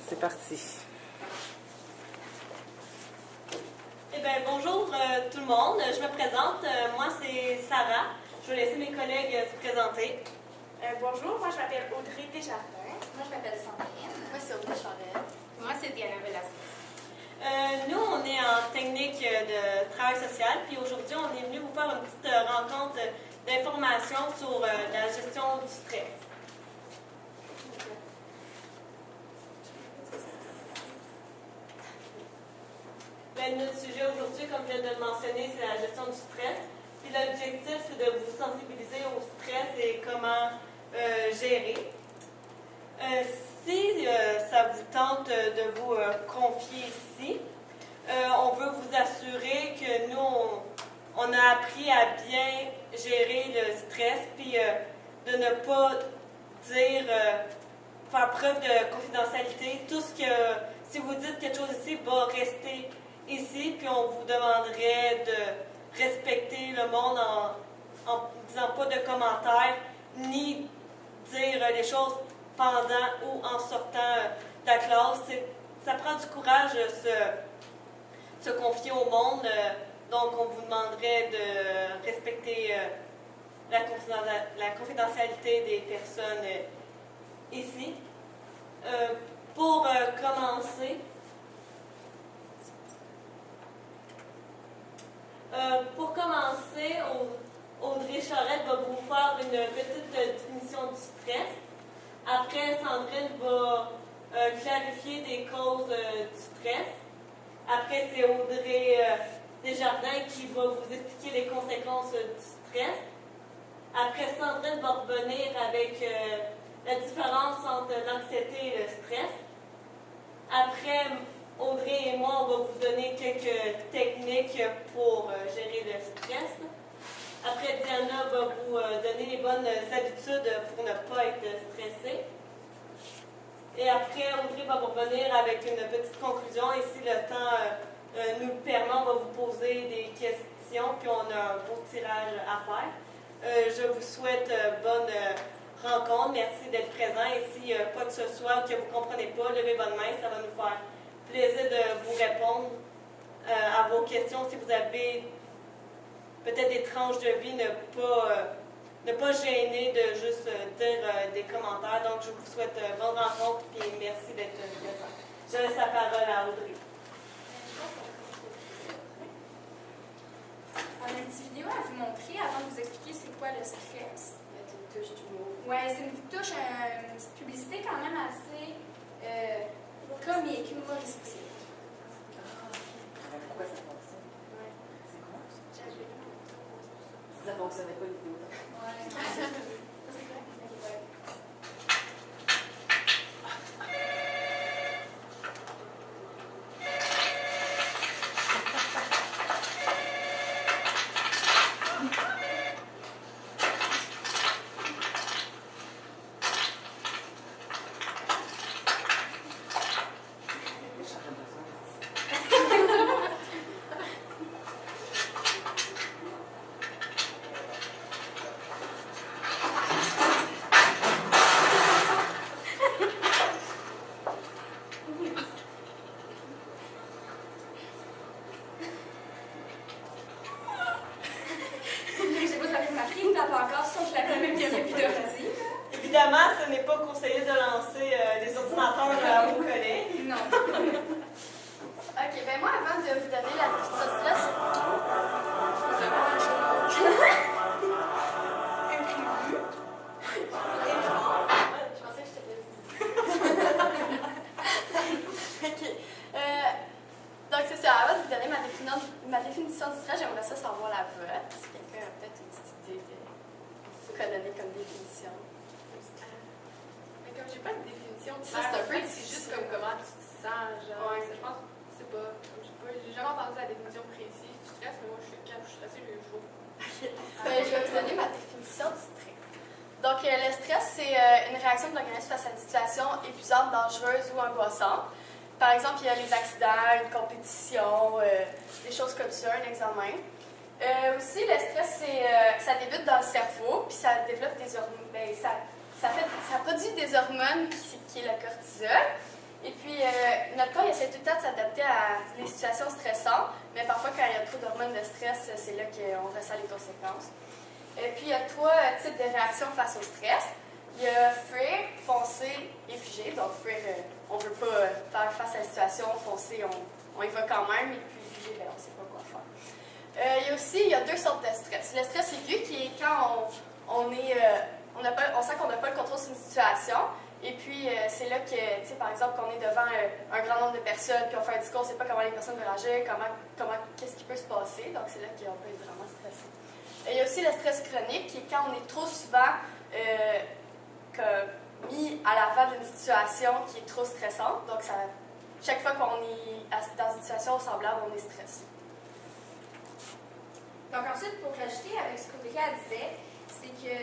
c'est parti. Eh bien, bonjour tout le monde. Je me présente. Moi, c'est Sarah. Je vais laisser mes collègues se présenter. Bonjour, moi je m'appelle Audrey Desjardins. Moi, je m'appelle Sandrine. Moi, c'est Audrey Charette. Moi, c'est Diana Velasquez. Nous, on est en technique de travail social. Puis aujourd'hui, on est venu vous faire une petite rencontre d'informations sur la gestion du stress. Notre sujet aujourd'hui, comme je viens de le mentionner, c'est la gestion du stress. Puis l'objectif, c'est de vous sensibiliser au stress et comment gérer. Si ça vous tente de vous confier ici, on veut vous assurer que nous, on a appris à bien gérer le stress, puis de ne pas dire, faire preuve de confidentialité. Tout ce que, si vous dites quelque chose ici, va rester ici, puis on vous demanderait de respecter le monde en disant pas de commentaires, ni dire les choses pendant ou en sortant de la classe. Ça prend du courage se confier au monde, donc on vous demanderait de respecter la confidentialité des personnes ici. Pour commencer, Audrey Charette va vous faire une petite définition du stress. Après, Sandrine va clarifier des causes du stress. Après, c'est Audrey Desjardins qui va vous expliquer les conséquences du stress. Après, Sandrine va revenir avec la différence entre l'anxiété et le stress. Après, Audrey et moi, on va vous donner quelques techniques pour gérer le stress. Après, Diana va vous donner les bonnes habitudes pour ne pas être stressée. Et après, Audrey va vous revenir avec une petite conclusion. Et si le temps nous le permet, on va vous poser des questions, puis on a un beau tirage à faire. Je vous souhaite bonne rencontre. Merci d'être présent. Et si quoi que ce soit que vous ne comprenez pas, levez votre main. Ça va nous faire plaisir de vous répondre à vos questions. Si vous avez peut-être des tranches de vie, ne pas gêner de juste dire des commentaires. Donc, je vous souhaite bonne rencontre et merci d'être présent. Je laisse la parole à Audrey. On a une petite vidéo à vous montrer avant de vous expliquer c'est quoi le stress. Mettre une touche d'humour. Ouais, c'est une petite touche, une petite publicité quand même assez comique, humoristique. Pourquoi ça fonctionne? C'est quoi? Ça fonctionnait pas une vidéo. Ouais. Évidemment, ce n'est pas conseillé de lancer des ordinateurs à vos collègues. Non. OK, ben moi, avant de vous donner la petite stress, je pensais que j'étais OK. Donc, c'est ça. Avant de vous donner ma définition de stress, j'aimerais ça savoir la vôtre. Si quelqu'un a peut-être une petite idée de ce qu'on a donné comme définition. Mais comme j'ai pas de définition, Ça, c'est un peu c'est juste comme comment tu te sens, genre. Ouais. Je pense, c'est pas, j'ai jamais entendu la définition précise du stress, mais moi je suis quand je suis stressée, je joue. Ben, je vais te donner ma définition du stress. Donc, le stress, c'est une réaction de l'organisme face à une situation épuisante, dangereuse ou angoissante. Par exemple, il y a les accidents, une compétition, des choses comme ça, un examen. Aussi, le stress, ça débute dans le cerveau, puis ça développe des hormones. Ben, ça produit des hormones qui est le cortisol. Et puis, notre corps il essaie tout le temps de s'adapter à les situations stressantes, mais parfois, quand il y a trop d'hormones de stress, c'est là qu'on ressent les conséquences. Et puis, il y a 3 types de réactions face au stress. Il y a fear, foncer et figer. Donc, fear, on ne veut pas faire face à la situation, foncer, on y va quand même, et puis figer, ben, on ne sait pas quoi faire. Il y a 2 sortes de stress. Le stress aigu, qui est quand on sent qu'on n'a pas le contrôle sur une situation. Et puis, c'est là que, tu sais, par exemple, qu'on est devant un grand nombre de personnes, puis on fait un discours, on ne sait pas comment les personnes vont réagir, qu'est-ce qui peut se passer. Donc, c'est là qu'on peut être vraiment stressé. Il y a aussi le stress chronique, qui est quand on est trop souvent mis à l'avant d'une situation qui est trop stressante. Donc, chaque fois qu'on est dans une situation semblable, on est stressé. Donc ensuite, pour rajouter avec ce qu'Audrey disait, c'est que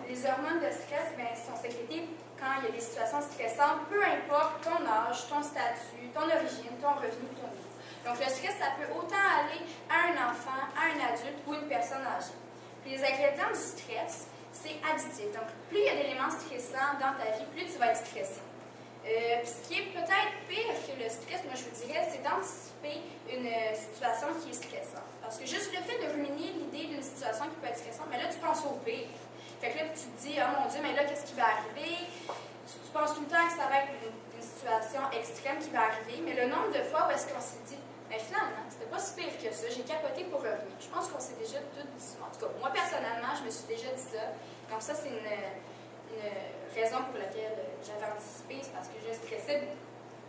les hormones de stress sont sécrétées quand il y a des situations stressantes, peu importe ton âge, ton statut, ton origine, ton revenu, ton niveau. Donc le stress, ça peut autant aller à un enfant, à un adulte ou une personne âgée. Puis les ingrédients du stress, c'est additif. Donc plus il y a d'éléments stressants dans ta vie, plus tu vas être stressé. Ce qui est peut-être pire que le stress, moi je vous dirais, c'est d'anticiper une situation qui est stressante. Parce que juste le fait de ruminer l'idée d'une situation qui peut être stressante, mais là tu penses au pire. Fait que là tu te dis, oh mon Dieu, mais là qu'est-ce qui va arriver? Tu penses tout le temps que ça va être une situation extrême qui va arriver, mais le nombre de fois où est-ce qu'on s'est dit, mais finalement, c'était pas si pire que ça, j'ai capoté pour rien. Je pense qu'on s'est déjà tout dit ça. En tout cas, moi personnellement, je me suis déjà dit ça. Donc ça, c'est une raison pour laquelle j'avais anticipé, c'est parce que je stressais beaucoup.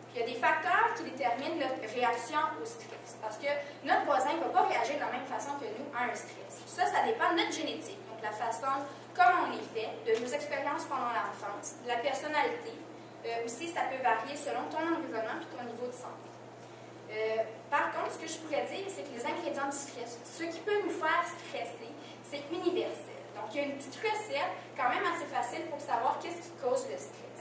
Puis il y a des facteurs qui déterminent notre réaction au stress. Parce que notre voisin ne va pas réagir de la même façon que nous à un stress. Ça dépend de notre génétique. Donc la façon comme on est fait, de nos expériences pendant l'enfance, de la personnalité. Aussi, ça peut varier selon ton environnement et ton niveau de santé. Par contre, ce que je pourrais dire, c'est que les ingrédients du stress, ce qui peut nous faire stresser, c'est universel. Donc, il y a une petite recette quand même assez facile pour savoir qu'est-ce qui cause le stress.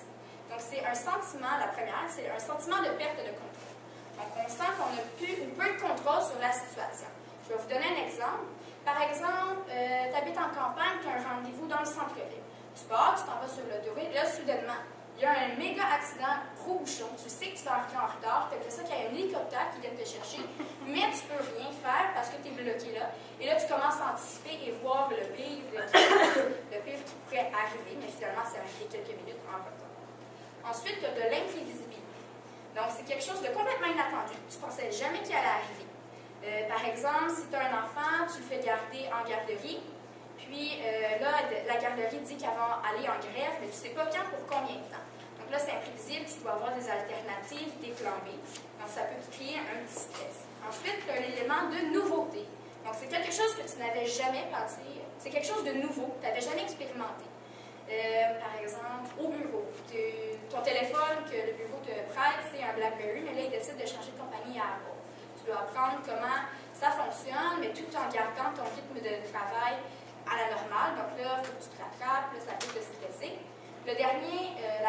Donc, c'est un sentiment, la première, c'est un sentiment de perte de contrôle. Donc, on sent qu'on a peu de contrôle sur la situation. Je vais vous donner un exemple. Par exemple, tu habites en campagne, tu as un rendez-vous dans le centre-ville. Tu pars, tu t'en vas sur l'autoroute, là, soudainement, il y a un méga accident, gros bouchon, tu sais que tu vas arriver en retard, tu as ça qu'il y a un hélicoptère qui vient te chercher, mais tu peux rien faire parce que tu es bloqué là. Et là, tu commences à anticiper et voir le pire qui pourrait arriver, mais finalement, c'est arrivé quelques minutes en retard. Ensuite, tu as de l'imprévisibilité. Donc, c'est quelque chose de complètement inattendu. Tu ne pensais jamais qu'il allait arriver. Par exemple, si tu as un enfant, tu le fais garder en garderie, puis là, la garderie dit qu'elle va aller en grève, mais tu ne sais pas quand, pour combien de temps. Donc là, c'est imprévisible, tu dois avoir des alternatives, des plans B. Donc, ça peut te créer un petit stress. Ensuite, tu as un élément de nouveauté. Donc, c'est quelque chose que tu n'avais jamais pensé. C'est quelque chose de nouveau, que tu n'avais jamais expérimenté. Par exemple, au bureau. Ton téléphone que le bureau te prête, c'est un BlackBerry, mais là, il décide de changer de compagnie à Apple. Tu dois apprendre comment ça fonctionne, mais tout en gardant ton rythme de travail à la normale. Donc là, il faut que tu te rattrapes, là, ça peut te stresser. La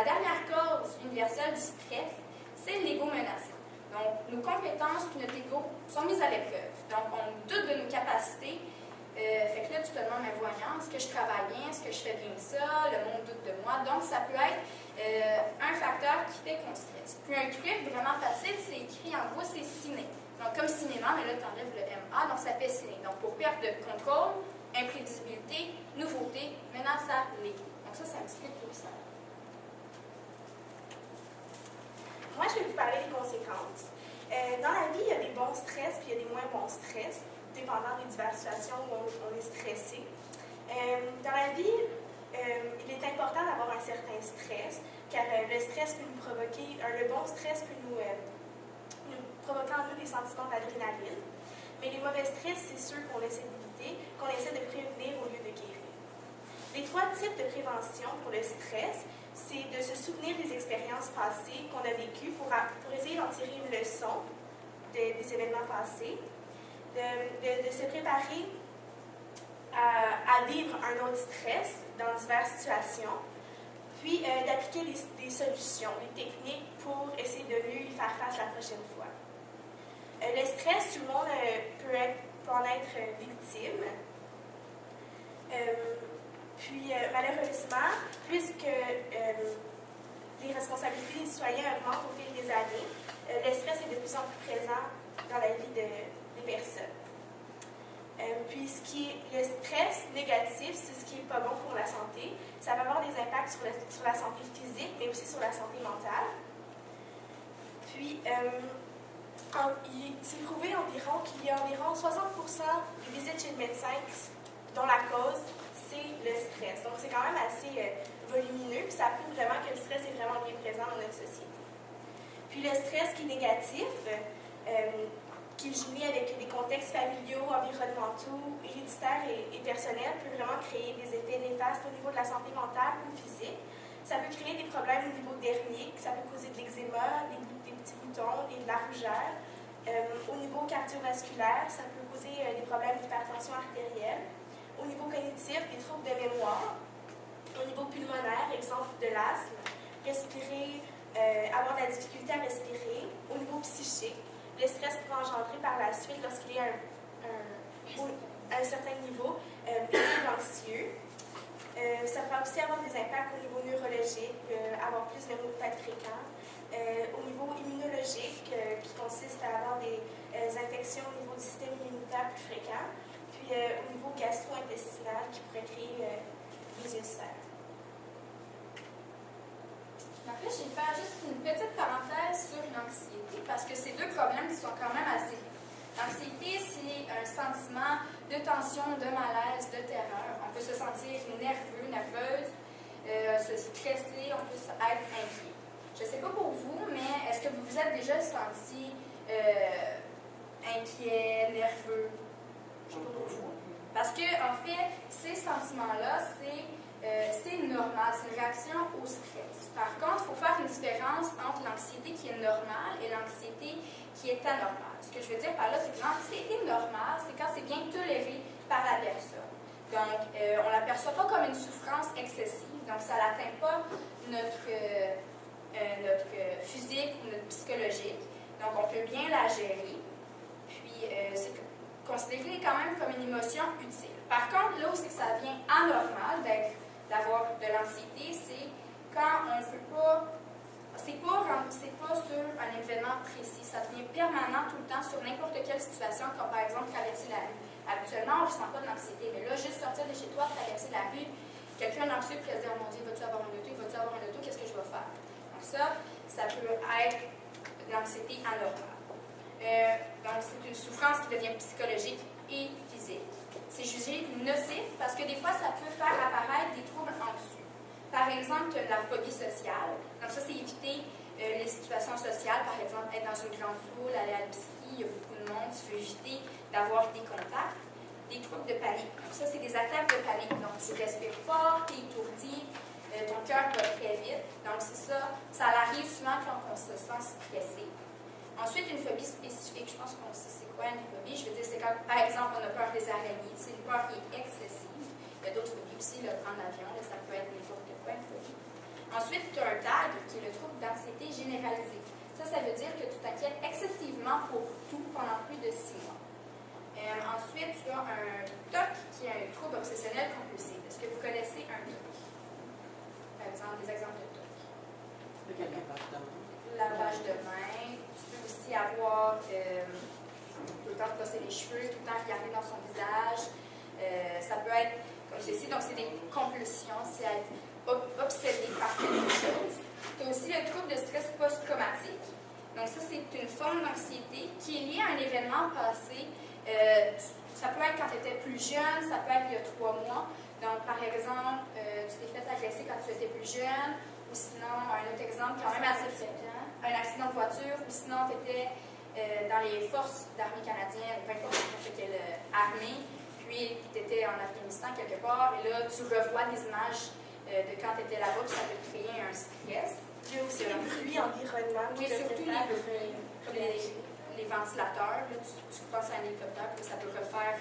dernière cause universelle du stress, c'est l'ego menaçant. Donc, nos compétences et notre ego sont mises à l'épreuve. Donc, on doute de nos capacités. Fait que là, tu te demandes, mais voyons, est-ce que je travaille bien, est-ce que je fais bien ça, le monde doute de moi. Donc, ça peut être un facteur qui fait qu'on stresse. Puis, un truc vraiment facile, c'est écrit en gros, c'est ciné. Donc, comme cinéma, mais là, tu enlèves le MA, donc ça fait ciné. Donc, pour perte de contrôle, imprévisibilité, nouveauté, menace à l'ego. Donc, ça, c'est un petit peu pour ça. Moi, je vais vous parler des conséquences. Dans la vie, il y a des bons stress puis il y a des moins bons stress, dépendant des diverses situations où on est stressé. Dans la vie, il est important d'avoir un certain stress, car le stress peut nous provoquer, le bon stress peut nous provoquer en nous des sentiments d'adrénaline. Mais les mauvais stress, c'est ceux qu'on essaie d'éviter, qu'on essaie de prévenir au lieu de guérir. Les 3 types de prévention pour le stress, c'est de se souvenir des expériences passées qu'on a vécues pour essayer d'en tirer une leçon des événements passés, de se préparer à vivre un autre stress dans diverses situations, puis d'appliquer des solutions, des techniques pour essayer de mieux y faire face la prochaine fois. Le stress, tout le monde peut en être victime. Puis, malheureusement, puisque les responsabilités des citoyens augmentent au fil des années. Le stress est de plus en plus présent dans la vie des personnes. Puis, le stress négatif, c'est ce qui n'est pas bon pour la santé. Ça va avoir des impacts sur la santé physique, mais aussi sur la santé mentale. Puis, c'est prouvé qu'il y a environ 60% des visites chez le médecin dont la cause, c'est le stress. Donc, c'est quand même assez volumineux, puis ça prouve vraiment que le stress est vraiment bien présent dans notre société. Puis, le stress qui est négatif, qui est jumelé avec des contextes familiaux, environnementaux, héréditaires et personnels, peut vraiment créer des effets néfastes au niveau de la santé mentale ou physique. Ça peut créer des problèmes au niveau dermique, ça peut causer de l'eczéma, des petits boutons, de la rougeur. Au niveau cardiovasculaire, ça peut causer des problèmes d'hypertension artérielle. Au niveau cognitif, des troubles de mémoire. Au niveau pulmonaire, exemple de l'asthme, respirer, avoir de la difficulté à respirer. Au niveau psychique, le stress peut engendrer par la suite, lorsqu'il est à un certain niveau, troubles anxieux. Ça peut aussi avoir des impacts au niveau neurologique, avoir plus de maux de tête fréquents. Au niveau immunologique, qui consiste à avoir des infections au niveau du système immunitaire plus fréquent. Puis au niveau gastro-intestinal, qui pourrait créer des ulcères. Donc là, je vais faire juste une petite parenthèse sur l'anxiété, parce que c'est deux problèmes qui sont quand même assez liés. L'anxiété, c'est un sentiment de tension, de malaise, de terreur. On peut se sentir nerveux, nerveuse, se stresser, on peut être inquiet. Je ne sais pas pour vous, mais est-ce que vous vous êtes déjà senti inquiet, nerveux? Je ne sais pas pour vous. Parce que, en fait, ces sentiments-là, c'est normal, c'est une réaction au stress. Par contre, il faut faire une différence entre l'anxiété qui est normale et l'anxiété qui est anormale. Ce que je veux dire par là, c'est que l'anxiété normale, c'est quand c'est bien toléré par la personne. Donc, on ne l'aperçoit pas comme une souffrance excessive, donc ça n'atteint pas notre physique ou notre psychologique. Donc, on peut bien la gérer. Puis, c'est considéré quand même comme une émotion utile. Par contre, là où c'est que ça devient anormal d'avoir de l'anxiété, c'est quand on ne veut pas. C'est pas sur un événement précis. Ça devient permanent tout le temps sur n'importe quelle situation, comme par exemple traverser la rue. Habituellement, on ne ressent pas de l'anxiété, mais là, juste sortir de chez toi, traverser la rue, quelqu'un d'anxieux peut se dire, oh mon Dieu, vas-tu avoir un auto? Vas-tu avoir un auto? Qu'est-ce que je vais faire? Donc ça peut être de l'anxiété anormale. Donc, c'est une souffrance qui devient psychologique et physique. C'est jugé nocif parce que des fois, ça peut faire apparaître des troubles anxieux. Par exemple, la phobie sociale. Donc, ça, c'est éviter les situations sociales. Par exemple, être dans une grande foule, aller à l'épicerie, il y a beaucoup de monde, tu veux éviter d'avoir des contacts. Des troubles de panique. Donc, ça, c'est des attaques de panique. Donc, tu respires fort, tu es étourdi, ton cœur bat très vite. Donc, c'est ça. Ça arrive souvent quand on se sent stressé. Ensuite, une phobie spécifique. Je pense qu'on sait c'est quoi une phobie. Je veux dire, c'est quand, par exemple, on a peur des araignées. C'est une peur qui est excessive. Il y a d'autres phobies aussi, prendre l'avion, ça peut être n'importe quoi, une phobie. Ensuite, tu as un TAG, qui est le trouble d'anxiété généralisée. Ça veut dire que tu t'inquiètes excessivement pour tout pendant plus de 6 mois. Ensuite, tu as un TOC, qui est un trouble obsessionnel compulsif. Est-ce que vous connaissez un TOC? Par exemple, des exemples de TOC. Lavage de main. Tu peux aussi avoir tout le temps se brosser les cheveux, tout le temps regarder dans son visage. Ça peut être comme ceci, donc c'est des compulsions, c'est être obsédé par quelque chose. Tu as aussi le trouble de stress post-traumatique. Donc ça, c'est une forme d'anxiété qui est liée à un événement passé. Ça peut être quand tu étais plus jeune, ça peut être il y a 3 mois. Donc, par exemple, tu t'es fait agresser quand tu étais plus jeune, ou sinon, un autre exemple quand même assez fréquent, un accident de voiture, ou sinon tu étais dans les forces d'armée canadienne, peu importe quand tu étais armée, puis tu étais en Afghanistan quelque part, et là, tu revois des images de quand tu étais là-bas, puis ça peut créer un stress. Il y a aussi les pluies environnementales. Oui, surtout les ventilateurs. Là, tu passes à un hélicoptère, puis ça peut refaire.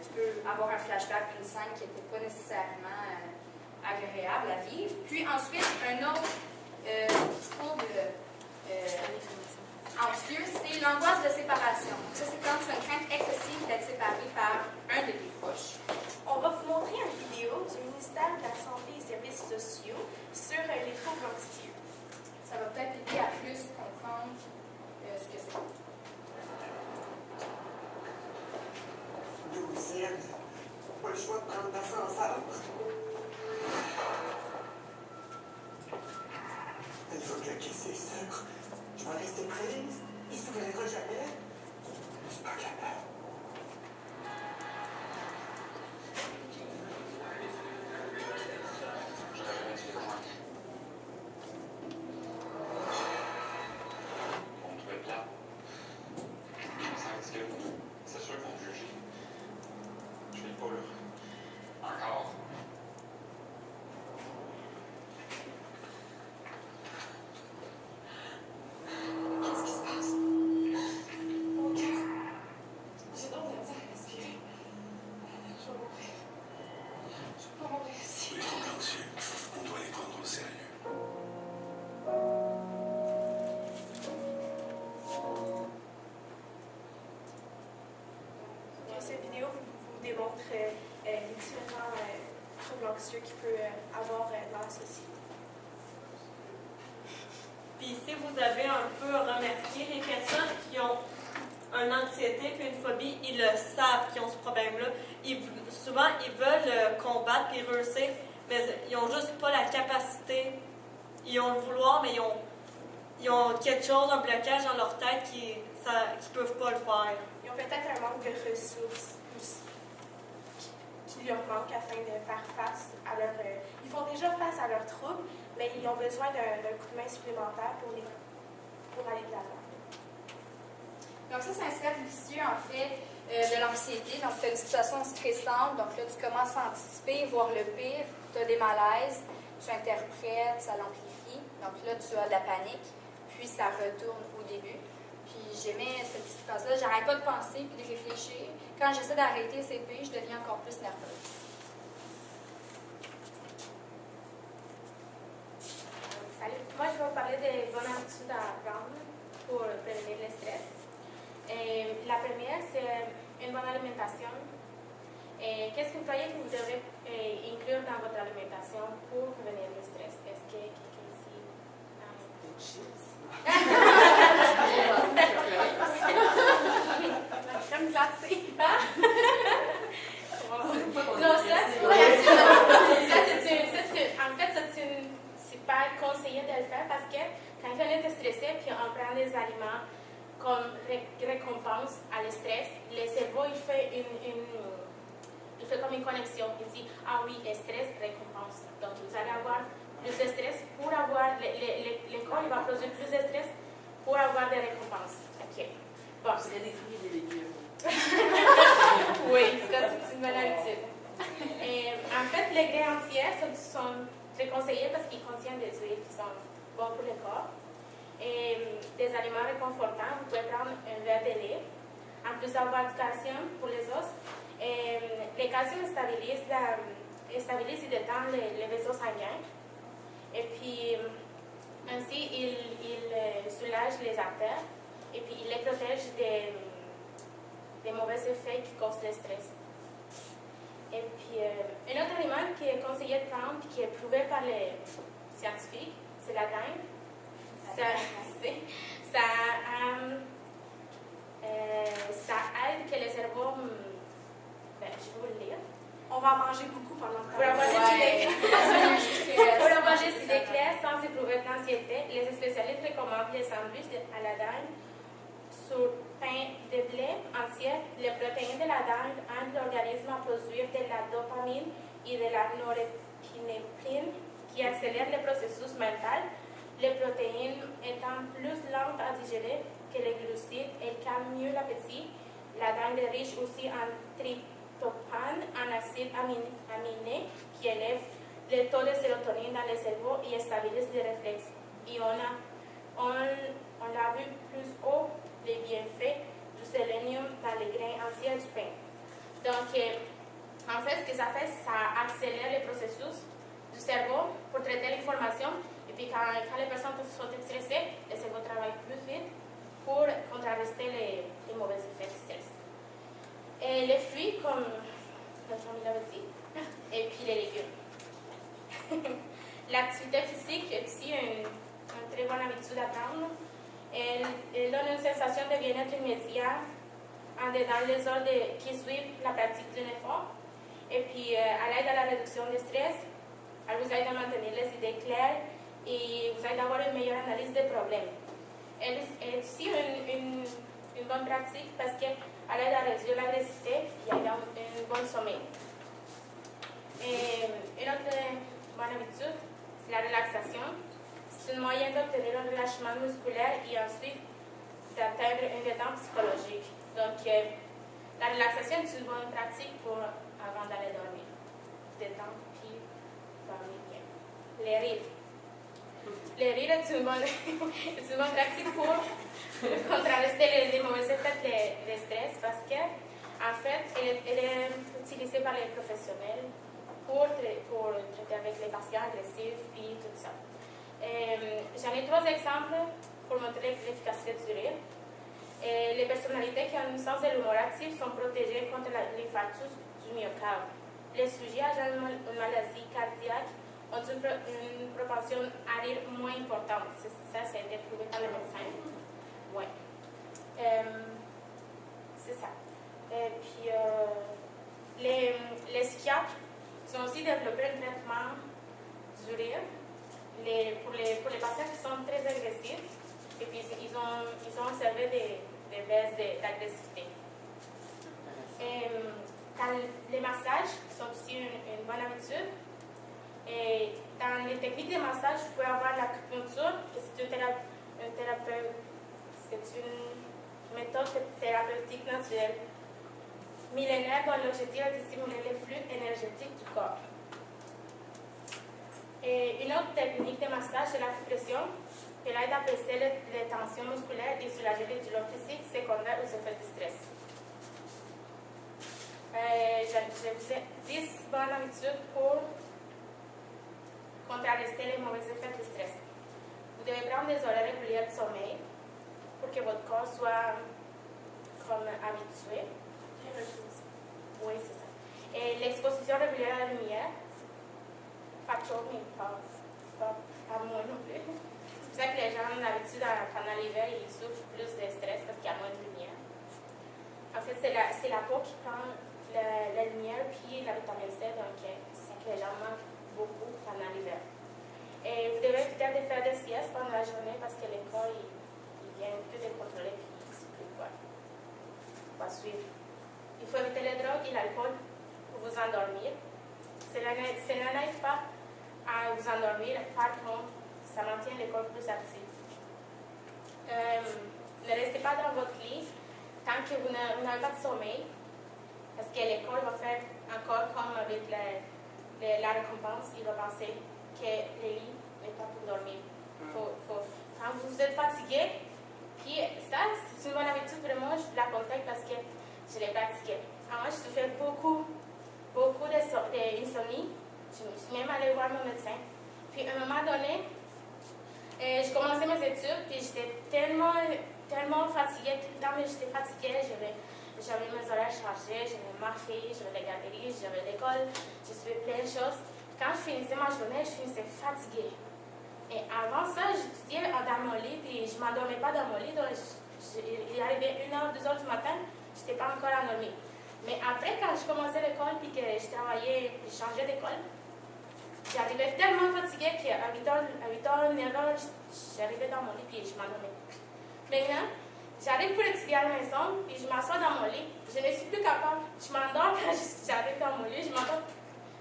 Tu peux avoir un flashback d'une scène qui n'était pas nécessairement agréable à vivre. Puis ensuite, un autre trouble anxieux, c'est l'angoisse de séparation. Ça, c'est quand tu as une crainte excessive d'être séparé par un de tes proches. On va vous montrer une vidéo du ministère de la Santé et des Services sociaux sur les troubles anxieux. ça va peut-être aider à plus comprendre ce que c'est. Douzième, pas le choix de prendre l'ascenseur. Une fois que le caissier est sûr, je vais rester prise. Il ne s'ouvrira jamais. Je suis pas capable. On trouvait plat. Je sens que c'est sûr qu'ils vont me juger. Je suis pas là. Encore. Qu'est-ce qui se passe? Mon cœur. J'ai donc de la misère à respirer. Je vais mourir. Je vais pas mourir ici. Les troubles anxieux, on doit les prendre au sérieux. Donc, cette vidéo vous démontre les différents troubles anxieux qu'il peut avoir dans la société. Puis si vous avez un peu remarqué, les personnes qui ont une anxiété puis une phobie, ils le savent qu'ils ont ce problème-là. Souvent, ils veulent combattre et réussir, mais ils n'ont juste pas la capacité. Ils ont le vouloir, mais ils ont quelque chose, un blocage dans leur tête qui ne peuvent pas le faire. Ils ont peut-être un manque de ressources aussi, qui leur manque afin de faire face à leur... ils font déjà face à leurs troubles, mais ils ont besoin d'un coup de main supplémentaire pour aller de l'avant. Donc ça, c'est un cercle vicieux, en fait, de l'anxiété. Donc, tu as une situation stressante, donc là, tu commences à anticiper, voir le pire, tu as des malaises, tu interprètes, ça l'amplifie. Donc là, tu as de la panique, puis ça retourne au début. Puis j'aimais cette petite phrase-là, j'arrête pas de penser puis de réfléchir. Quand j'essaie d'arrêter ces pays, je deviens encore plus nerveuse. Salut, moi je vais vous parler des bonnes habitudes à prendre pour prévenir le stress. La première, c'est une bonne alimentation. Qu'est-ce que vous croyez que vous devrez inclure dans votre alimentation pour prévenir le stress? Est-ce que quelqu'un ici... Crème glacée. Non, en fait, c'est pas conseillé de le faire parce que quand on est stressé puis on prend des aliments comme récompense à le stress, le cerveau il fait comme une connexion. Il dit ah oui, stress, récompense. Donc vous allez avoir plus de stress pour avoir le corps il va produire plus de stress pour avoir des récompenses. Ok. Bon. Vous avez des fruits et des légumes. Oui, ça c'est une bonne habitude. En fait, les grains entiers sont très conseillés parce qu'ils contiennent des huiles qui sont bonnes pour le corps. Des aliments réconfortants, vous pouvez prendre un verre de lait. En plus d'avoir du calcium pour les os. Le calcium stabilise et détend les vaisseaux sanguins. Et puis, ainsi, il soulage les artères. Et puis, il les protège des mauvais effets qui causent le stress. Et puis, un autre aliment qui est conseillé de prendre, qui est prouvé par les scientifiques, c'est la dinde. Ça aide que le cerveau... je vais vous le lire. On va en manger beaucoup pendant le Pour avoir des idées claires sans éprouver d'anxiété, les spécialistes recommandent les sandwichs à la dinde sur pain de blé entier. Les protéines de la dinde aident l'organisme à produire de la dopamine et de la norépinéphrine qui accélèrent le processus mental. Les protéines étant plus lentes à digérer que les glucides, elles calment mieux l'appétit. La dinde est riche aussi en tryptophane, un acide aminé qui élève le taux de sérotonine dans le cerveau et stabilise les réflexes. Et on l'a vu plus haut, les bienfaits du sélénium dans les grains entiers du pain. Donc, en fait, ce que ça fait, ça accélère le processus du cerveau pour traiter l'information. Et puis, quand les personnes sont stressées, le cerveau travaille plus vite pour contrarrester les mauvais effets du stress. Et les fruits, comme Jean-Michel l'avait dit, et puis les légumes. L'activité physique est aussi une très bonne habitude d'apprendre. Elle donne une sensation de bien-être immédiat dans les heures qui suivent la pratique d'un effort. Et puis, elle aide à la réduction du stress, elle vous aide à maintenir les idées claires et vous aide à avoir une meilleure analyse des problèmes. Elle est aussi une bonne pratique parce qu'elle aide à réduire l'agressivité et à avoir un bon sommeil. Et une autre bonne habitude, c'est la relaxation. C'est un moyen d'obtenir un relâchement musculaire et ensuite d'atteindre un détente psychologique. Donc, la relaxation est une bonne pratique avant d'aller dormir. Détente puis dormir bien. Les rires. Les rires est une bonne, est une bonne pratique pour contrarrester les mauvais effets des stress parce qu'en fait, elle est utilisée par les professionnels pour traiter avec les patients agressifs et tout ça. J'en ai 3 exemples pour montrer l'efficacité du rire. Les personnalités qui ont un sens de l'humour actif sont protégées contre l'infarctus du myocarde. Les sujets ayant une maladie cardiaque ont une propension à rire moins importante. Ça a été prouvé par les médecins. Oui. C'est ça. Et puis, les psychiatres ont aussi développé un traitement du rire pour les patients qui sont très agressifs. Et puis, ils ont observé des baisses d'agressivité. Les massages sont aussi une bonne habitude. Et dans les techniques de massage, vous pouvez avoir l'acupuncture, c'est une méthode thérapeutique naturelle millénaire dont l'objectif est de stimuler les flux énergétiques du corps. Et une autre technique de massage, c'est l'acupression. Elle aide à baisser les tensions musculaires et soulager les douleurs physiques secondaires aux effets du stress. Je vous ai 10 bonnes habitudes pour contrarrester les mauvais effets du stress. Vous devez prendre des horaires réguliers de sommeil pour que votre corps soit comme habitué. Oui, c'est ça. Et l'exposition régulière à la lumière, pas trop, mais pas moins non plus. C'est pour ça que les gens ont l'habitude, pendant l'hiver, ils souffrent plus de stress parce qu'il y a moins de lumière. En fait, c'est la peau qui prend la lumière puis la vitamine C, donc c'est ça que les gens manquent beaucoup pendant l'hiver. Et vous devez éviter de faire des siestes pendant la journée parce que le corps il vient un peu décontrôlé puis il ne sait plus quoi suivre. Il faut éviter les drogues et l'alcool pour vous endormir. Cela n'aide pas à vous endormir, par contre, ça maintient le corps plus actif. Ne restez pas dans votre lit tant que vous n'avez pas de sommeil, parce que le corps va faire encore comme avec la récompense, il va penser que le lit n'est pas pour dormir. Quand vous êtes fatigué, puis ça, c'est une bonne habitude, vraiment, je vous la conseille parce que je l'ai pratiqué. Moi, je souffrais beaucoup d'insomnie. Je me suis même allée voir mon médecin. Puis, à un moment donné, j'ai commencé mes études, puis j'étais tellement fatiguée, tout le temps, mais j'étais fatiguée. J'avais mes horaires chargés, j'avais ma fille, j'avais les garderies, j'avais l'école, je suivais plein de choses. Quand je finissais ma journée, je finissais fatiguée. Et avant ça, j'étudiais dans mon lit, puis je ne m'endormais pas dans mon lit. Donc, il arrivait 1h, 2h du matin, je n'étais pas encore endormie. Mais après, quand je commençais l'école, puis que je travaillais, je changeais d'école, j'arrivais tellement fatiguée qu'à 8h, 9h, j'arrivais dans mon lit, puis je m'endormais. Maintenant, j'arrive pour étudier à la maison, puis je m'assois dans mon lit. Je ne suis plus capable. Je m'endors quand j'arrive dans mon lit, je m'endors.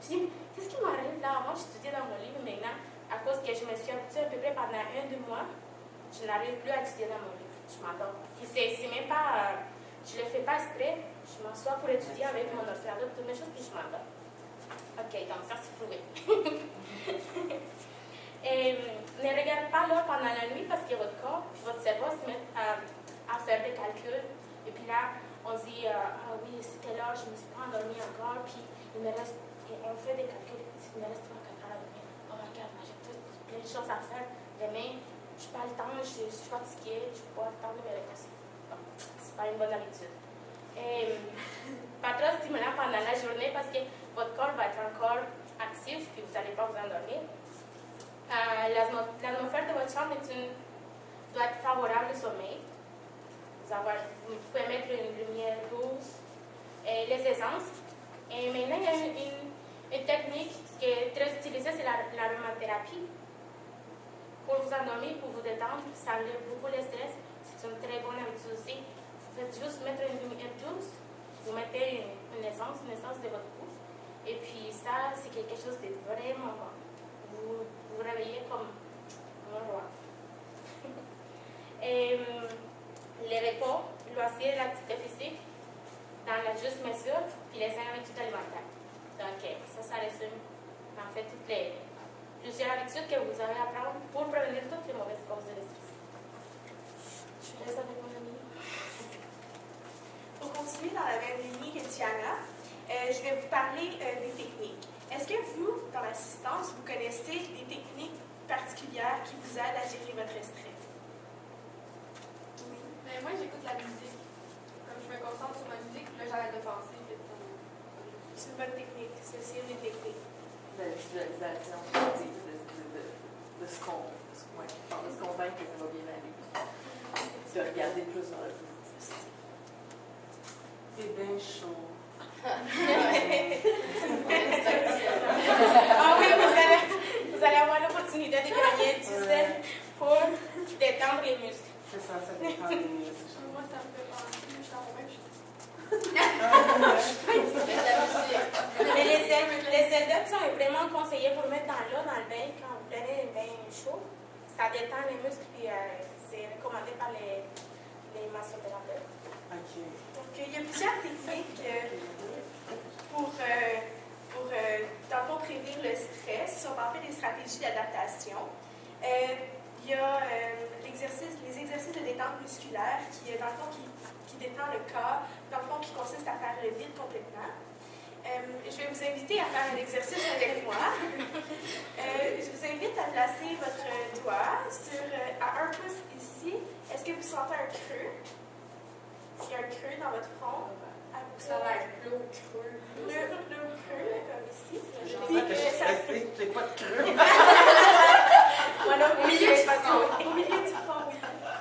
Je dis, qu'est-ce qui m'arrive là? Avant, j'étudiais dans mon lit, mais maintenant, à cause que je me suis habituée à peu près pendant 1-2 mois, je n'arrive plus à étudier dans mon livre. Je m'endors. Puis c'est même pas... je ne le fais pas exprès. Je m'assois pour étudier avec mon ordinateur, toutes mes choses, puis je m'endors. OK, donc ça, c'est prouvé. Et ne regardez pas l'heure pendant la nuit parce que votre corps et votre cerveau se mettent à faire des calculs. Et puis là, on se dit, ah oui, c'était l'heure, je ne me suis pas endormie encore, puis il me reste... Et on fait des calculs. Il me reste 3-4 heures à dormir. Oh my God, j'ai plein de choses à faire. Demain, je n'ai pas le temps, je suis fatiguée, je n'ai pas le temps de me reposer. Bon, ce n'est pas une bonne habitude. Et pas trop stimulant pendant la journée parce que votre corps va être encore actif puis vous n'allez pas vous endormir. L'atmosphère de votre chambre est une doit être favorable au sommeil. Vous pouvez mettre une lumière douce et les essences. Et maintenant, il y a une technique qui est très utilisée, c'est l'aromathérapie. Pour vous endormir, pour vous détendre, ça enlève beaucoup le stress. C'est une très bonne habitude aussi. Vous faites juste mettre une lumière douce, vous mettez une essence de votre pouce. Et puis ça, c'est quelque chose de vraiment bon. Vous vous réveillez comme un roi. Et les repos, loisirs, l'activité physique, dans la juste mesure, puis les habitudes alimentaires. Donc, ça résume en fait plusieurs habitudes que vous avez à prendre pour prévenir toutes les mauvaises causes de stress. Je vous laisse avec mon ami. Pour continuer dans la même lignée que Diana, je vais vous parler des techniques. Est-ce que vous, dans l'assistance, vous connaissez des techniques particulières qui vous aident à gérer votre stress? Oui. Mais moi, j'écoute la musique. Comme je me concentre sur ma musique, puis là, j'arrête de penser. C'est une bonne technique. C'est une des techniques. La visualisation de se convaincre que ça va bien aller. De regarder plus dans la positivité. Des bains chauds. Ah oui, vous allez avoir l'opportunité de gagner du sel pour détendre les muscles. C'est ça dépend des muscles. Moi, ça me fait penser. Je suis en même chose. Mais les sels d'œuf sont vraiment conseillés pour mettre dans l'eau, dans le bain, quand vous prenez un bain chaud. Ça détend les muscles, puis c'est recommandé par les massothérapeutes. OK. Donc, il y a plusieurs techniques pour dans le fond, prévenir le stress. Ce sont en fait des stratégies d'adaptation. Il y a les exercices de détente musculaire qui, dans le fond, qui détend le corps, dans le fond, qui consiste à faire le vide complètement. Je vais vous inviter à faire un exercice avec moi. Je vous invite à placer votre doigt à un pouce ici. Est-ce que vous sentez un creux? Il y a un creux dans votre front. Ça a l'air plus creux. Plus creux, comme ici. J'ai pas de creux. Voilà, Au milieu du front. Au milieu du front, oui.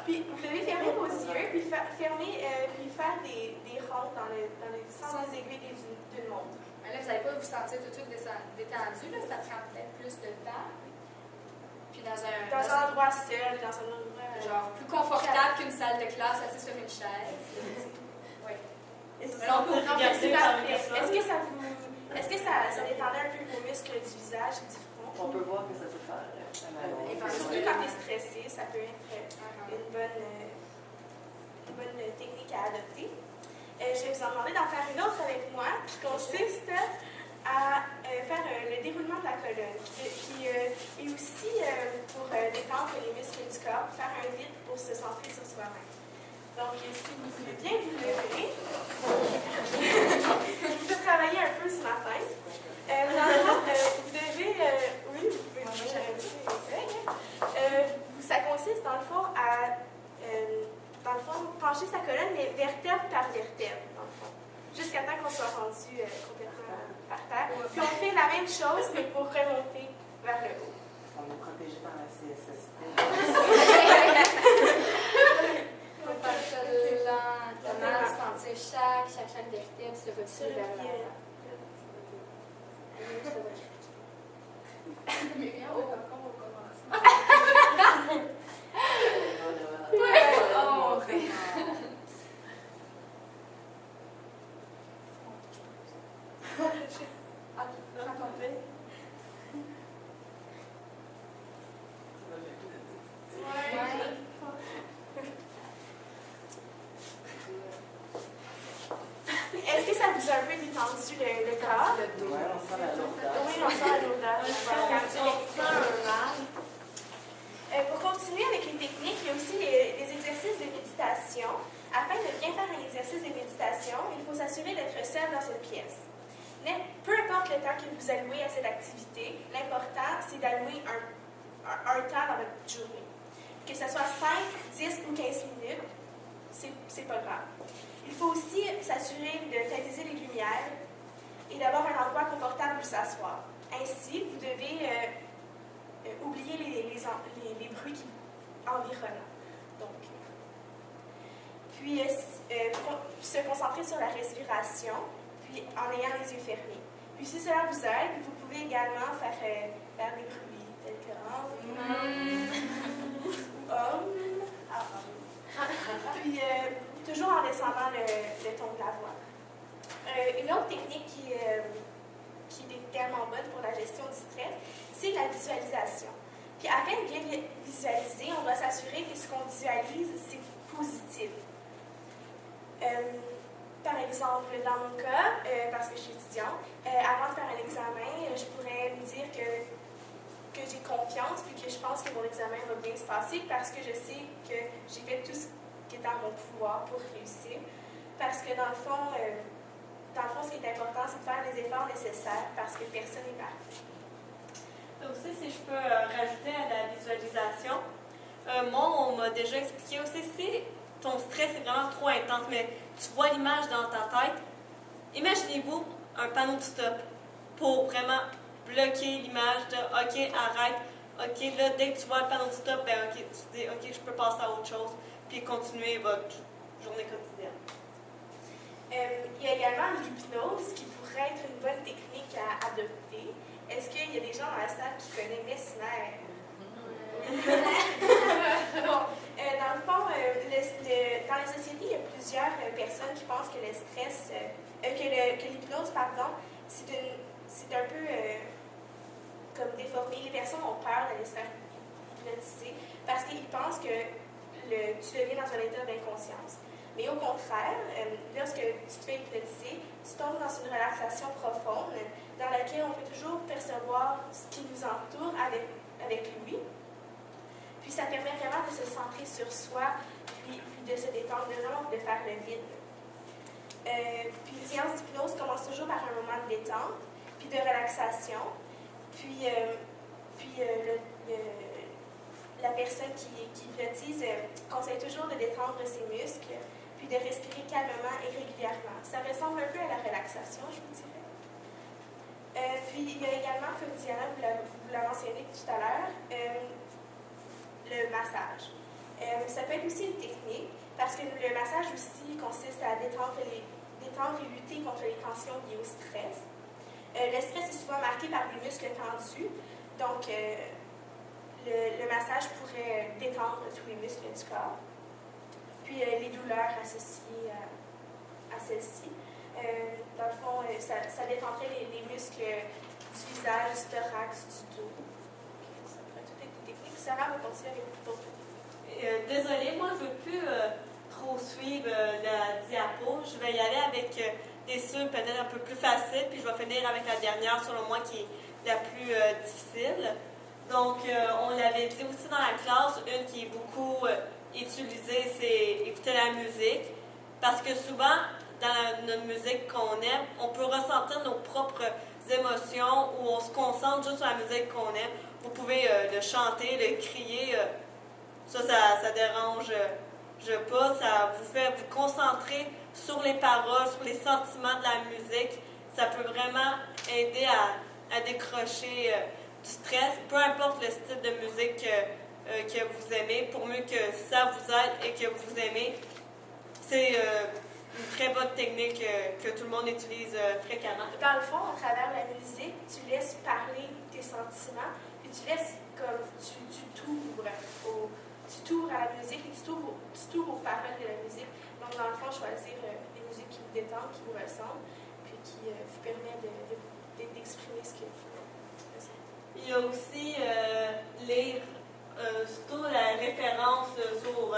Puis vous devez fermer vos yeux, puis puis faire des rondes dans les sens des aiguilles d'une montre. Mais là, vous n'allez pas vous sentir tout de suite détendu, là, ça prend peut-être plus de temps. Puis dans un endroit seul, dans un endroit genre plus confortable qu'une salle de classe assise sur une chaise. Oui. Est-ce c'est parfait. Est-ce que ça détendait un peu vos muscles du visage et du front? On peut voir que ça peut faire mal. Surtout quand tu es stressé, ça peut être une bonne technique à adopter. Je vais vous en demander d'en faire une autre avec moi qui consiste à faire le déroulement de la colonne, qui est aussi pour détendre les muscles du corps, faire un vide pour se centrer sur soi-même. Donc, si vous voulez bien vous lever, je vais travailler un peu sur ma tête. Vous devez, oui, vous pouvez bouger un peu. Ça consiste, dans le fond, à pencher sa colonne, mais vertèbre par vertèbre, dans le fond, jusqu'à temps qu'on soit rendu complètement par terre. Puis on fait la même chose, mais pour remonter vers le haut. On est protégé par la CSST. On va faire ça lentement, sentir chaque vertèbre se retirer vers l'avant. Mais viens, on va commencer. Est-ce que ça vous a un peu détendu le corps? Oui, on sent la lourdeur. Oui, on sent la lourdeur. Pour continuer avec les techniques, il y a aussi les exercices de méditation. Afin de bien faire un exercice de méditation, il faut s'assurer d'être seul dans une pièce. Peu importe le temps que vous allouez à cette activité, l'important, c'est d'allouer un temps dans votre journée. Que ce soit 5, 10 ou 15 minutes, c'est pas grave. Il faut aussi s'assurer de tamiser les lumières et d'avoir un endroit confortable où s'asseoir. Ainsi, vous devez oublier les bruits environnants. Donc, puis, se concentrer sur la respiration, puis en ayant les yeux fermés. Puis, si cela vous aide, vous pouvez également faire des bruits tels que puis, toujours en descendant le ton de la voix. Une autre technique qui est tellement bonne pour la gestion du stress, c'est la visualisation. Puis afin de bien visualiser, on doit s'assurer que ce qu'on visualise, c'est positif. Par exemple, dans mon cas, parce que je suis étudiante, avant de faire un examen, je pourrais me dire que j'ai confiance puis que je pense que mon examen va bien se passer parce que je sais que j'ai fait tout ce qui est en mon pouvoir pour réussir. Parce que dans le fond, ce qui est important, c'est de faire les efforts nécessaires parce que personne n'est parfait. Aussi, si je peux rajouter à la visualisation, moi, on m'a déjà expliqué aussi, si ton stress est vraiment trop intense, mais tu vois l'image dans ta tête, imaginez-vous un panneau de stop pour vraiment bloquer l'image de « OK, arrête, OK, là, dès que tu vois le panneau de stop, ben OK, tu te dis « OK, je peux passer à autre chose », puis continuer votre journée quotidienne. Il y a également l'hypnose qui pourrait être une bonne technique à adopter. Est-ce qu'il y a des gens dans la salle qui connaissent Mesmer? Bon, dans le fond, dans la société, il y a plusieurs personnes qui pensent que le stress, que l'hypnose, pardon, c'est un peu comme déformé. Les personnes ont peur d'aller se faire hypnotiser parce qu'ils pensent que tu deviens dans un état d'inconscience. Mais au contraire, lorsque tu te fais hypnotiser, tu tombes dans une relaxation profonde dans laquelle on peut toujours percevoir ce qui nous entoure avec lui. Puis ça permet vraiment de se centrer sur soi, puis de se détendre, vraiment de faire le vide. Puis une séance d'hypnose commence toujours par un moment de détente, puis de relaxation. Puis la personne qui hypnotise conseille toujours de détendre ses muscles, puis de respirer calmement et régulièrement. Ça ressemble un peu à la relaxation, je vous dirais. Puis il y a également, comme Diana vous l'a mentionné tout à l'heure, le massage. Ça peut être aussi une technique, parce que le massage aussi consiste à détendre et lutter contre les tensions liées au stress. Le stress est souvent marqué par des muscles tendus, donc le massage pourrait détendre tous les muscles du corps. Puis les douleurs associées à celles-ci. Dans le fond, ça détendrait les muscles du visage, du thorax, du dos. Ça pourrait tout être des techniques. Sarah va continuer avec d'autres. Désolée, moi, je ne veux plus trop suivre la diapo. Je vais y aller avec des ceux peut-être un peu plus faciles, puis je vais finir avec la dernière, selon moi, qui est la plus difficile. Donc, on l'avait dit aussi dans la classe, une qui est beaucoup utilisée, c'est écouter la musique. Parce que souvent, dans notre musique qu'on aime, on peut ressentir nos propres émotions ou on se concentre juste sur la musique qu'on aime. Vous pouvez le chanter, le crier. Ça dérange pas. Ça vous fait vous concentrer sur les paroles, sur les sentiments de la musique. Ça peut vraiment aider à décrocher du stress, peu importe le style de musique que vous aimez, pour mieux que ça vous aide et que vous aimez. C'est une très bonne technique que tout le monde utilise fréquemment. Dans le fond, à travers la musique, tu laisses parler tes sentiments, puis tu laisses comme tu t'ouvres à la musique et tu t'ouvres aux paroles de la musique. Donc, dans le fond, choisir des musiques qui vous détendent, qui vous ressemblent, puis qui vous permettent d'exprimer ce que vous ressentez. Il y a aussi lire surtout la référence sur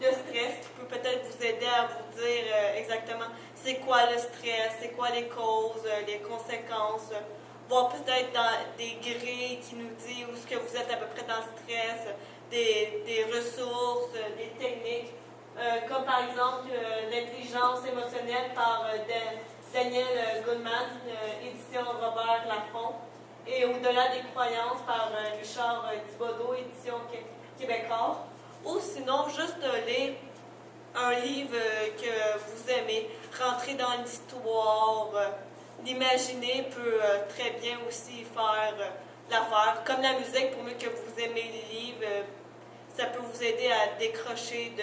le stress qui peut peut-être vous aider à vous dire exactement c'est quoi le stress, c'est quoi les causes, les conséquences, voir peut-être dans des grilles qui nous disent où est-ce que vous êtes à peu près dans le stress, des ressources, des techniques, comme par exemple l'intelligence émotionnelle par Daniel Goleman, édition Robert Laffont, et Au-delà des croyances par Richard Thibodeau, édition québécoise. Ou sinon, juste lire un livre que vous aimez, rentrer dans l'histoire, l'imaginer peut très bien aussi faire l'affaire. Comme la musique, pour mieux que vous aimez les livres, ça peut vous aider à décrocher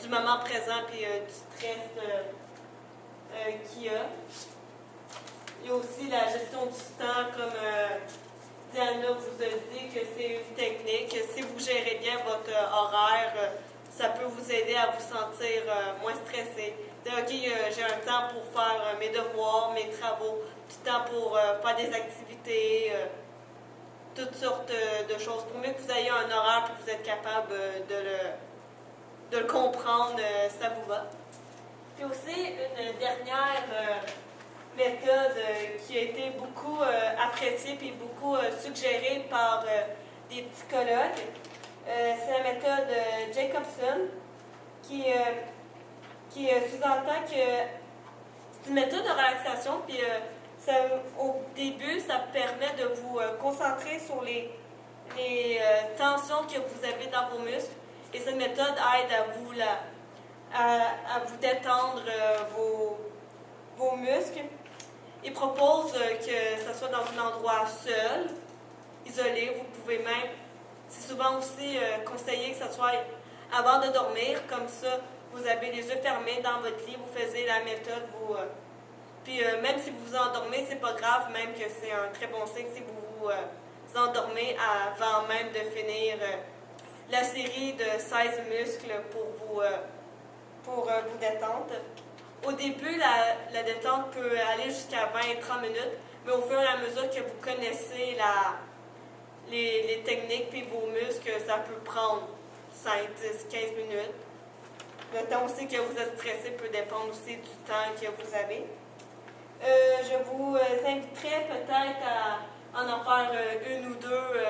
du moment présent et du stress qu'il y a. Il y a aussi la gestion du temps, comme Diana vous a dit que c'est une technique. Si vous gérez bien votre horaire, ça peut vous aider à vous sentir moins stressé. OK, j'ai un temps pour faire mes devoirs, mes travaux, du temps pour faire des activités, toutes sortes de choses. Pour mieux que vous ayez un horaire et que vous êtes capable de le comprendre, ça vous va. Puis aussi, une dernière méthode qui a été beaucoup appréciée et beaucoup suggérée par des psychologues, c'est la méthode Jacobson qui sous-entend que c'est une méthode de relaxation, puis au début, ça permet de vous concentrer sur les tensions que vous avez dans vos muscles, et cette méthode aide à vous détendre vos muscles. Il propose que ce soit dans un endroit seul, isolé. Vous pouvez même, c'est souvent aussi conseillé que ce soit avant de dormir, comme ça, vous avez les yeux fermés dans votre lit, vous faisiez la méthode, puis même si vous vous endormez, c'est pas grave, même que c'est un très bon signe si vous vous endormez avant même de finir la série de 16 muscles pour vous détendre. Au début, la détente peut aller jusqu'à 20-30 minutes, mais au fur et à mesure que vous connaissez les techniques puis vos muscles, ça peut prendre 5, 10, 15 minutes. Le temps aussi que vous êtes stressé peut dépendre aussi du temps que vous avez. Je vous inviterai peut-être à en faire une ou deux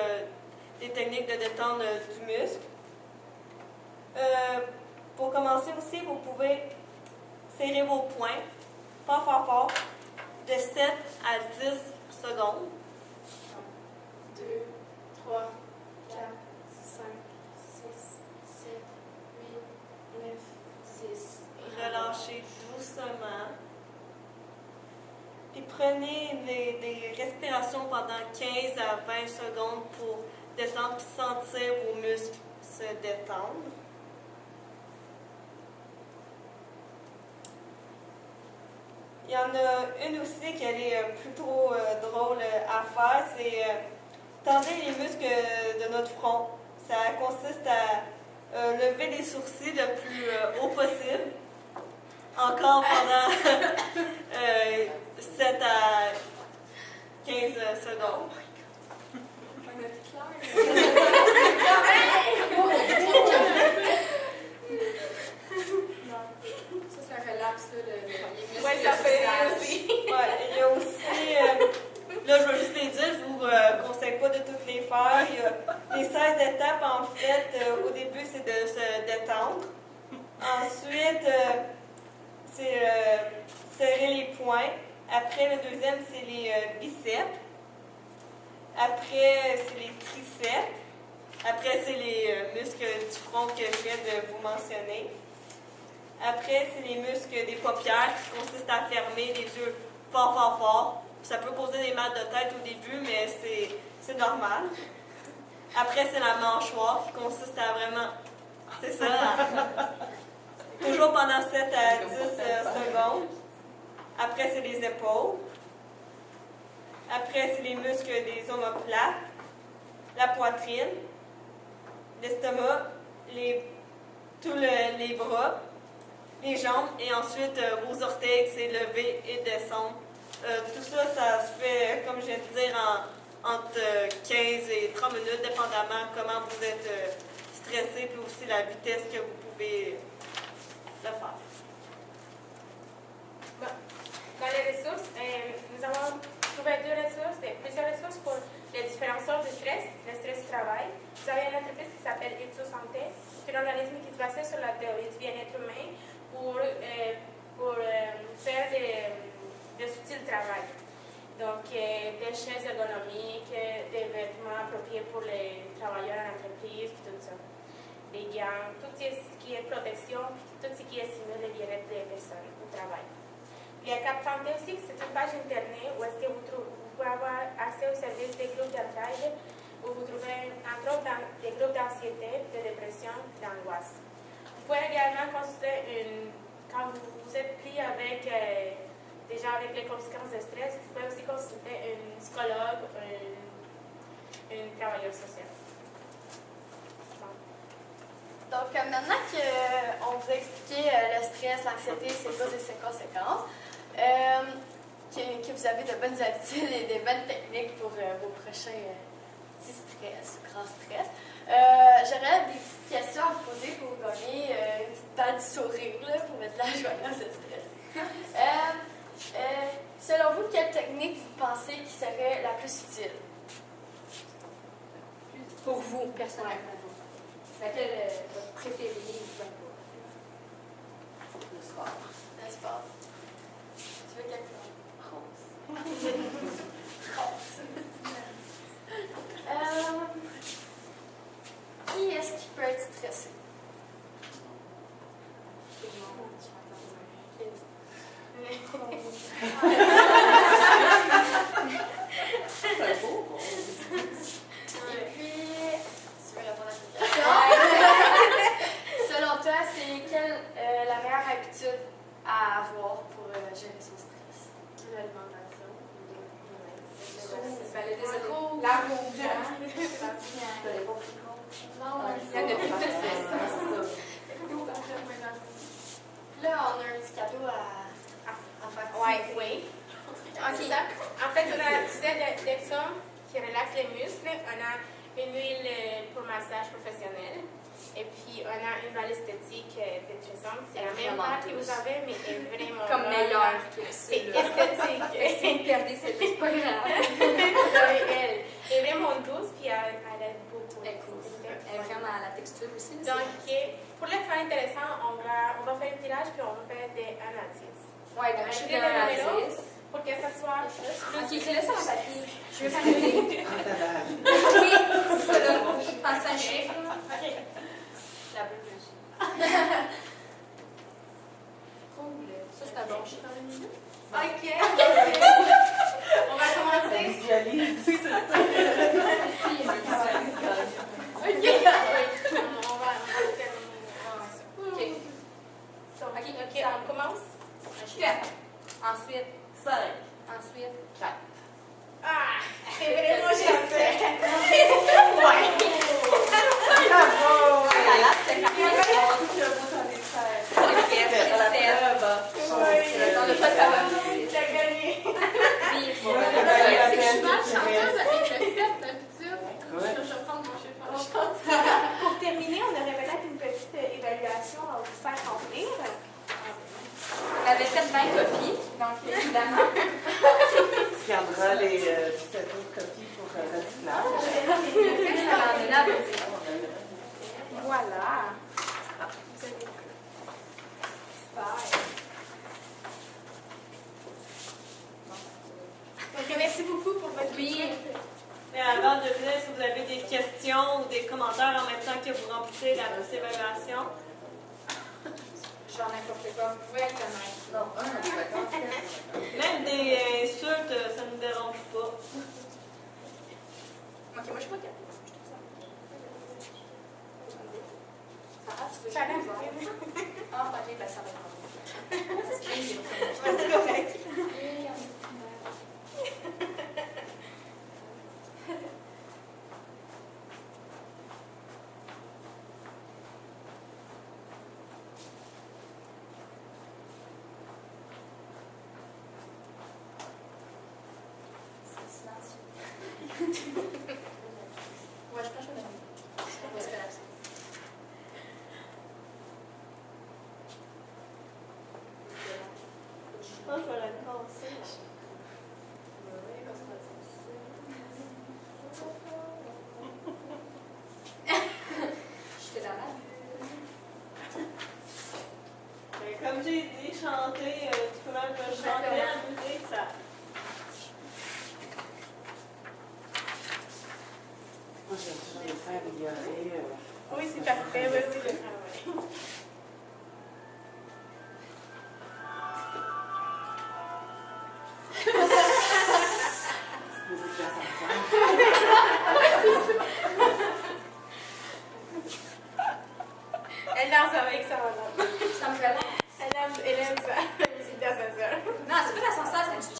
des techniques de détente du muscle. Pour commencer aussi, vous pouvez serrer vos poings, fort, fort, fort, de 7 à 10 secondes. 2, 3, 4, 5, 6, 7, 8, 9, 10. Relâchez doucement. Puis prenez des respirations pendant 15 à 20 secondes pour détendre et sentir vos muscles se détendre. Il y en a une aussi qui est plutôt drôle à faire, c'est tendez les muscles de notre front. Ça consiste à lever les sourcils le plus haut possible, encore pendant 7 à 15 secondes. Ça, c'est un relax là, de muscles. Oui, ça fait aussi. Ouais, il y a aussi, là je vais juste les dire, je vous conseille pas de toutes les faire. Il y a les 16 étapes en fait. Au début, c'est de se détendre. Ensuite, c'est serrer les poings. Après, le deuxième, c'est les biceps. Après, c'est les triceps. Après, c'est les muscles du front que je viens de vous mentionner. Après, c'est les muscles des paupières qui consistent à fermer les yeux fort, fort, fort. Ça peut causer des mal de tête au début, mais c'est normal. Après, c'est la mâchoire qui consiste à vraiment... C'est ça. Toujours pendant 7 à 10 secondes. Après, c'est les épaules. Après, c'est les muscles des omoplates, la poitrine, l'estomac, tous les bras, les jambes, et ensuite vos orteils, c'est lever et descendre. Tout ça, ça se fait, comme je viens de dire, entre 15 et 30 minutes, dépendamment comment vous êtes stressé, puis aussi la vitesse que vous pouvez le faire. Bon. Dans les ressources, nous avons trouvé plusieurs ressources pour les différentes sortes de stress, le stress du travail. Vous avez une entreprise qui s'appelle Ipsos Santé, c'est un organisme qui se base sur la théorie du bien-être humain pour faire des outils de travail. Donc, des chaises ergonomiques, des vêtements appropriés pour les travailleurs en entreprise, tout ça. Des gants, tout ce qui est protection, tout ce qui est stimule le bien-être des personnes au travail. Il y a Cap Santé aussi, c'est une page internet où est-ce que vous pouvez avoir accès au service des groupes d'entraide, où où vous trouverez entre autres des groupes d'anxiété, de dépression et d'angoisse. Vous pouvez également consulter quand vous êtes pris avec des gens avec les conséquences de stress, vous pouvez aussi consulter une psychologue, une travailleuse sociale. Donc, maintenant qu'on vous a expliqué le stress, l'anxiété, ses causes et ses conséquences, que vous avez de bonnes habitudes et de bonnes techniques pour vos prochains petits stress, grands stress, j'aurais des petites questions à vous poser pour vous gagner une petite balle du sourire, là, pour mettre de la joie dans ce stress. Selon vous, quelle technique vous pensez qui serait la plus utile? Pour vous, personnellement. Laquelle est votre préférée ou pas? Le sport. Le sport. Tu veux quelque chose? Rose. Qui est-ce qui peut être stressé? C'est beau. Et puis, tu veux répondre à cette question? Selon toi, c'est quelle la meilleure habitude à avoir pour gérer son stress? L'alimentation. La rouge. Il y a depuis tout ça. Là, on a un petit cadeau à faire. Oui. Ok. En fait, on a tu sais, d'Epsom qui relaxe les muscles. On a une huile pour massage professionnel. Et puis, on a une balle esthétique détressante. C'est la même marque que vous avez, mais elle est vraiment Comme meilleure que c'est celle-là. esthétique. Si vous perdez cette c'est pas grave. Elle est vraiment douce, puis elle aide beaucoup. Elle est vraiment à la texture aussi. Donc, pour les faire intéressant, on va faire un tirage, puis on va faire des 1 à 10. Ouais, donc je suis de 1 à 10. Pour que ça soit Ok, je laisse ça à ta fille. Je veux faire le lait. Oui, c'est ça là. Je pense à un chiffre. La bonne magie. Cool. Ça, c'est un bon chiffre. Ok. On va commencer. Visualise. Oui, c'est ça. Ok, on commence. 7. Ensuite. 5. Ensuite. 4. Ah, c'est vraiment juste. Ouais. Bravo! Voilà, c'est parfait. Dans le fait, ça va bien. T'as gagné. C'est que je suis mal chanceuse avec le 7 d'habitude. Je vais prendre mon chiffre. Pour terminer, on aurait peut-être une petite évaluation à vous faire remplir. On avait fait 20 copies, donc évidemment. Tu garderas les 17 autres copies pour recyclage. Voilà. Donc, merci beaucoup pour votre Oui. Mais avant de venir, si vous avez des questions ou des commentaires en même temps que vous remplissez la petite évaluation. Genre n'importe quoi, vous pouvez être honnête. Non, d'accord. Même des insultes, ça ne nous dérange pas. Ok, moi je suis pas capable. Ah, tu veux Ça va, Ah, ok, ben ça va être c'est correct. Ouais, je pense que je vais donner. C'est pas grave. Je pense que je vais la casser. Je te la rate. Mais comme j'ai dit, chanter, tu peux même chanter la musique, ça. Moi, j'aime ça les faire améliorer. Oui, c'est parfait. Oui, oui, le travail. Musique de la ça malade.